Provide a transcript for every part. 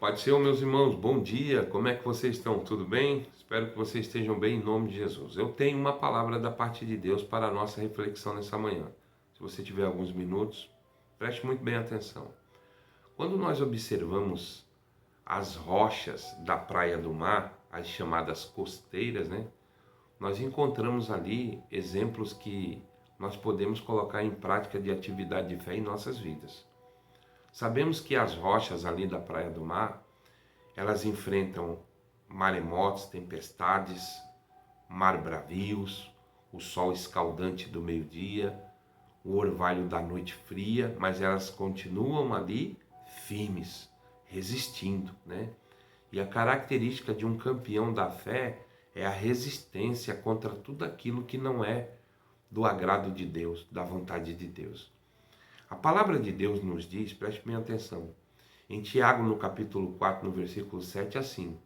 Pai do Senhor, meus irmãos, bom dia, como é que vocês estão? Tudo bem? Espero que vocês estejam bem em nome de Jesus. Eu tenho uma palavra da parte de Deus para a nossa reflexão nessa manhã. Se você tiver alguns minutos, preste muito bem atenção. Quando nós observamos as rochas da praia do mar, as chamadas costeiras, nós encontramos ali exemplos que nós podemos colocar em prática de atividade de fé em nossas vidas. Sabemos que as rochas ali da praia do mar, elas enfrentam maremotos, tempestades, mar bravios, o sol escaldante do meio-dia, o orvalho da noite fria, mas elas continuam ali firmes, resistindo, E a característica de um campeão da fé é a resistência contra tudo aquilo que não é do agrado de Deus, da vontade de Deus. A palavra de Deus nos diz, preste bem atenção, em Tiago, no capítulo 4, no versículo 7, assim: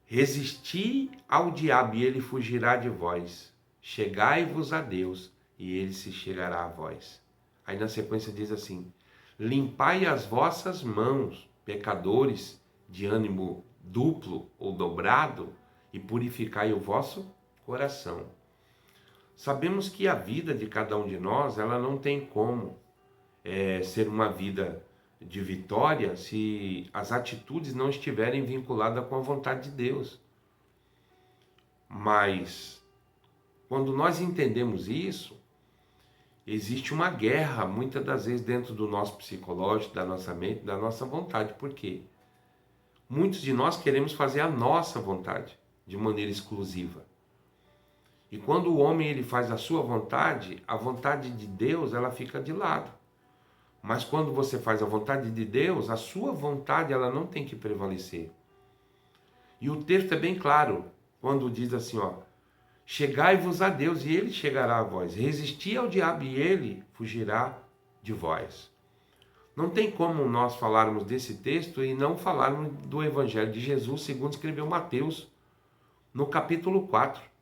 resisti ao diabo e ele fugirá de vós. Chegai-vos a Deus e ele se chegará a vós. Aí na sequência diz assim: limpai as vossas mãos, pecadores de ânimo duplo ou dobrado, e purificai o vosso coração. Sabemos que a vida de cada um de nós, ela não tem como ser uma vida de vitória se as atitudes não estiverem vinculadas com a vontade de Deus. Mas, quando nós entendemos isso, existe uma guerra, muitas das vezes, dentro do nosso psicológico, da nossa mente, da nossa vontade. Por quê? Muitos de nós queremos fazer a nossa vontade, de maneira exclusiva. E quando o homem ele faz a sua vontade, a vontade de Deus ela fica de lado. Mas quando você faz a vontade de Deus, a sua vontade ela não tem que prevalecer. E o texto é bem claro, quando diz assim, chegai-vos a Deus e ele chegará a vós. Resisti ao diabo e ele fugirá de vós. Não tem como nós falarmos desse texto e não falarmos do Evangelho de Jesus, segundo escreveu Mateus, no capítulo 4.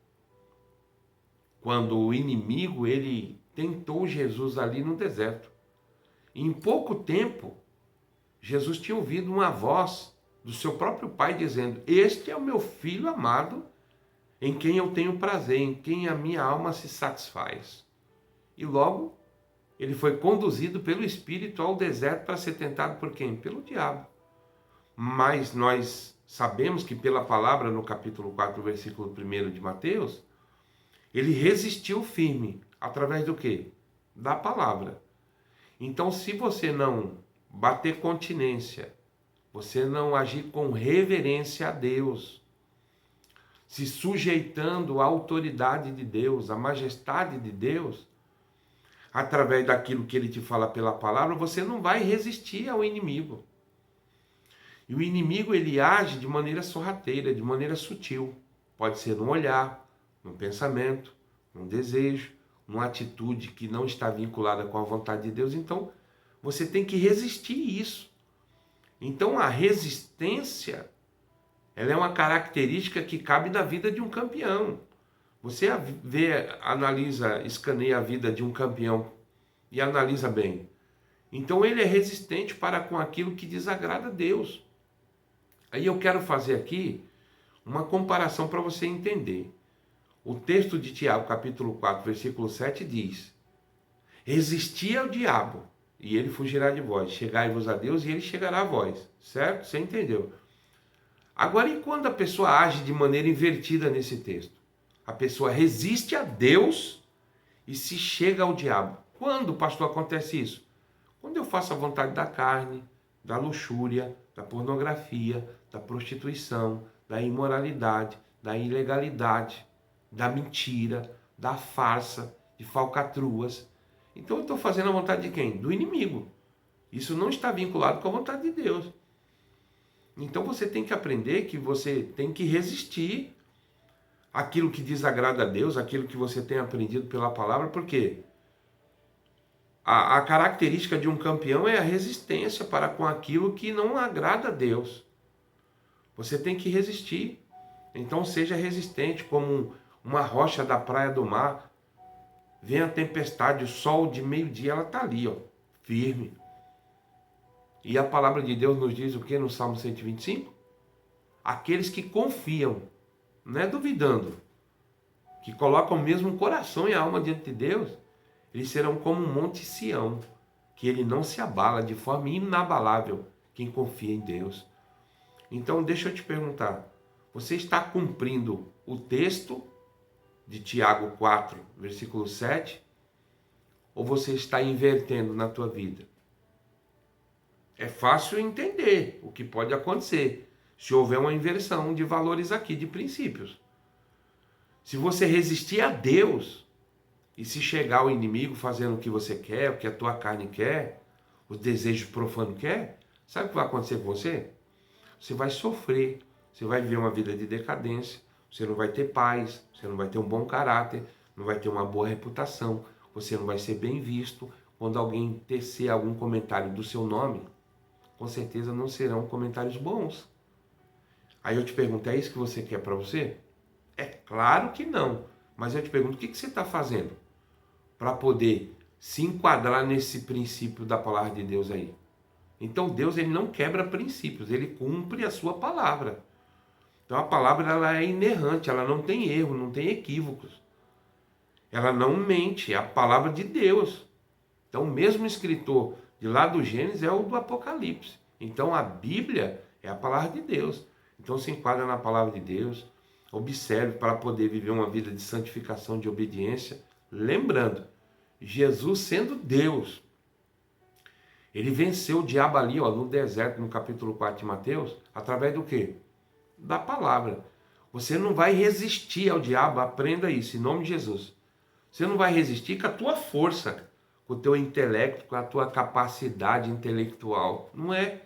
Quando o inimigo ele tentou Jesus ali no deserto. Em pouco tempo, Jesus tinha ouvido uma voz do seu próprio pai dizendo: este é o meu filho amado, em quem eu tenho prazer, em quem a minha alma se satisfaz. E logo, ele foi conduzido pelo Espírito ao deserto para ser tentado por quem? Pelo diabo. Mas nós sabemos que pela palavra, no capítulo 4, versículo 1 de Mateus, ele resistiu firme, através do quê? Da palavra. Então, se você não bater continência, você não agir com reverência a Deus, se sujeitando à autoridade de Deus, à majestade de Deus, através daquilo que ele te fala pela palavra, você não vai resistir ao inimigo. E o inimigo, ele age de maneira sorrateira, de maneira sutil. Pode ser num olhar, num pensamento, num desejo, numa atitude que não está vinculada com a vontade de Deus. Então, você tem que resistir isso. Então, a resistência, ela é uma característica que cabe na vida de um campeão. Você analisa, escaneia a vida de um campeão e analisa bem. Então, ele é resistente para com aquilo que desagrada a Deus. Aí eu quero fazer aqui uma comparação para você entender. O texto de Tiago, capítulo 4, versículo 7 diz: resisti ao diabo e ele fugirá de vós. Chegai-vos a Deus e ele chegará a vós. Certo? Você entendeu? Agora, e quando a pessoa age de maneira invertida nesse texto? A pessoa resiste a Deus e se chega ao diabo. Quando, pastor, acontece isso? Quando eu faço a vontade da carne, da luxúria, da pornografia, da prostituição, da imoralidade, da ilegalidade, da mentira, da farsa, de falcatruas. Então eu estou fazendo a vontade de quem? Do inimigo. Isso não está vinculado com a vontade de Deus. Então você tem que aprender que você tem que resistir àquilo que desagrada a Deus, aquilo que você tem aprendido pela palavra, porque a característica de um campeão é a resistência para com aquilo que não agrada a Deus. Você tem que resistir. Então seja resistente como uma rocha da praia do mar. Vem a tempestade, o sol de meio-dia, ela está ali, firme. E a palavra de Deus nos diz o que no Salmo 125? Aqueles que confiam, não é duvidando, que colocam mesmo o coração e a alma diante de Deus, eles serão como um monte Sião, que ele não se abala, de forma inabalável, quem confia em Deus. Então deixa eu te perguntar, você está cumprindo o texto de Tiago 4, versículo 7, ou você está invertendo na tua vida? É fácil entender o que pode acontecer se houver uma inversão de valores aqui, de princípios. Se você resistir a Deus e se chegar o inimigo fazendo o que você quer, o que a tua carne quer, os desejos profanos quer, sabe o que vai acontecer com você? Você vai sofrer, você vai viver uma vida de decadência, você não vai ter paz, você não vai ter um bom caráter, não vai ter uma boa reputação, você não vai ser bem visto. Quando alguém tecer algum comentário do seu nome, com certeza não serão comentários bons. Aí eu te pergunto, é isso que você quer para você? É claro que não. Mas eu te pergunto, o que você está fazendo para poder se enquadrar nesse princípio da palavra de Deus aí? Então Deus, ele não quebra princípios, ele cumpre a sua palavra. Então a palavra, ela é inerrante, ela não tem erro, não tem equívocos. Ela não mente, é a palavra de Deus. Então o mesmo escritor de lá do Gênesis é o do Apocalipse. Então a Bíblia é a palavra de Deus. Então se enquadra na palavra de Deus, observe para poder viver uma vida de santificação, de obediência. Lembrando, Jesus sendo Deus, ele venceu o diabo ali, no deserto, no capítulo 4 de Mateus, através do quê? Da palavra. Você não vai resistir ao diabo, aprenda isso, em nome de Jesus. Você não vai resistir com a tua força, com o teu intelecto, com a tua capacidade intelectual. Não é.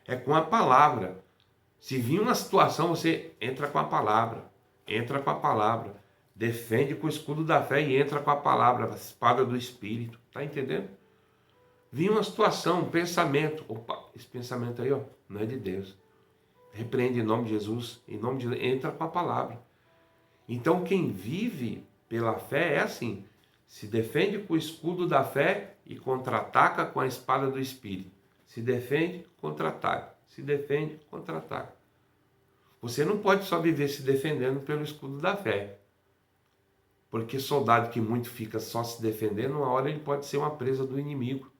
É com a palavra. Se vir uma situação, você entra com a palavra. Entra com a palavra. Defende com o escudo da fé e entra com a palavra, a espada do Espírito. Tá entendendo? Vinha uma situação, um pensamento. Opa, esse pensamento aí, não é de Deus. Repreende em nome de Jesus. Em nome de Jesus, entra com a palavra. Então quem vive pela fé é assim. Se defende com o escudo da fé e contra-ataca com a espada do Espírito. Se defende, contra-ataca. Se defende, contra-ataca. Você não pode só viver se defendendo pelo escudo da fé. Porque soldado que muito fica só se defendendo, uma hora ele pode ser uma presa do inimigo.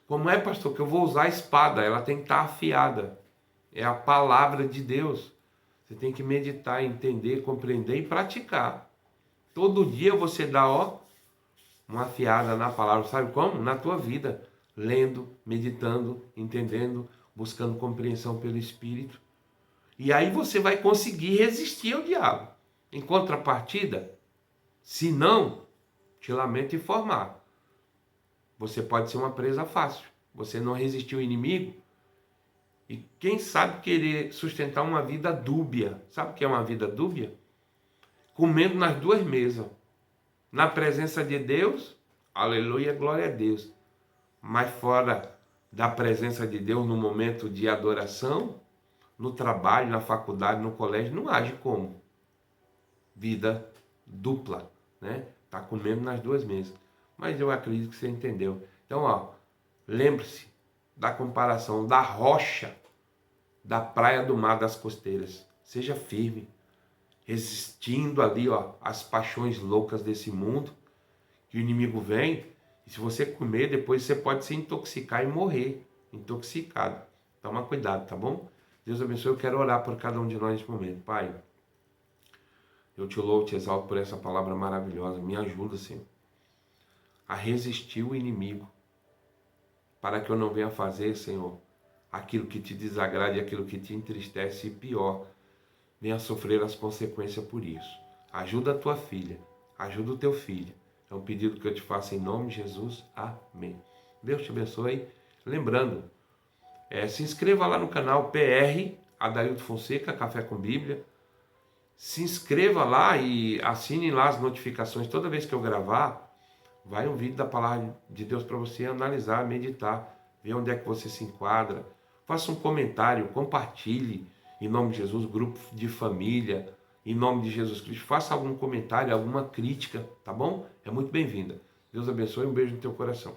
Como é, pastor, que eu vou usar a espada? Ela tem que estar afiada. É a palavra de Deus. Você tem que meditar, entender, compreender e praticar. Todo dia você dá, uma afiada na palavra. Sabe como? Na tua vida. Lendo, meditando, entendendo, buscando compreensão pelo Espírito. E aí você vai conseguir resistir ao diabo. Em contrapartida, se não, te lamento informar, você pode ser uma presa fácil. Você não resistiu ao inimigo e quem sabe querer sustentar uma vida dúbia. Sabe o que é uma vida dúbia? Comendo nas duas mesas. Na presença de Deus, aleluia, glória a Deus. Mas fora da presença de Deus no momento de adoração, no trabalho, na faculdade, no colégio, não age como vida dupla, né? Tá comendo nas duas mesas. Mas eu acredito que você entendeu. Então, lembre-se da comparação da rocha, da praia do mar das costeiras. Seja firme, resistindo ali, às paixões loucas desse mundo, que o inimigo vem, e se você comer, depois você pode se intoxicar e morrer, intoxicado. Toma cuidado, tá bom? Deus abençoe, eu quero orar por cada um de nós nesse momento. Pai, eu te louvo, te exalto por essa palavra maravilhosa. Me ajuda, Senhor, a resistir o inimigo, para que eu não venha fazer, Senhor, aquilo que te desagrade, aquilo que te entristece e pior, venha sofrer as consequências por isso. Ajuda a tua filha, ajuda o teu filho. É um pedido que eu te faço em nome de Jesus. Amém. Deus te abençoe. Lembrando, se inscreva lá no canal PR Adaildo Fonseca, Café com Bíblia. Se inscreva lá e assine lá as notificações. Toda vez que eu gravar, vai um vídeo da palavra de Deus para você analisar, meditar, ver onde é que você se enquadra. Faça um comentário, compartilhe, em nome de Jesus, grupo de família, em nome de Jesus Cristo. Faça algum comentário, alguma crítica, tá bom? É muito bem-vinda. Deus abençoe, um beijo no teu coração.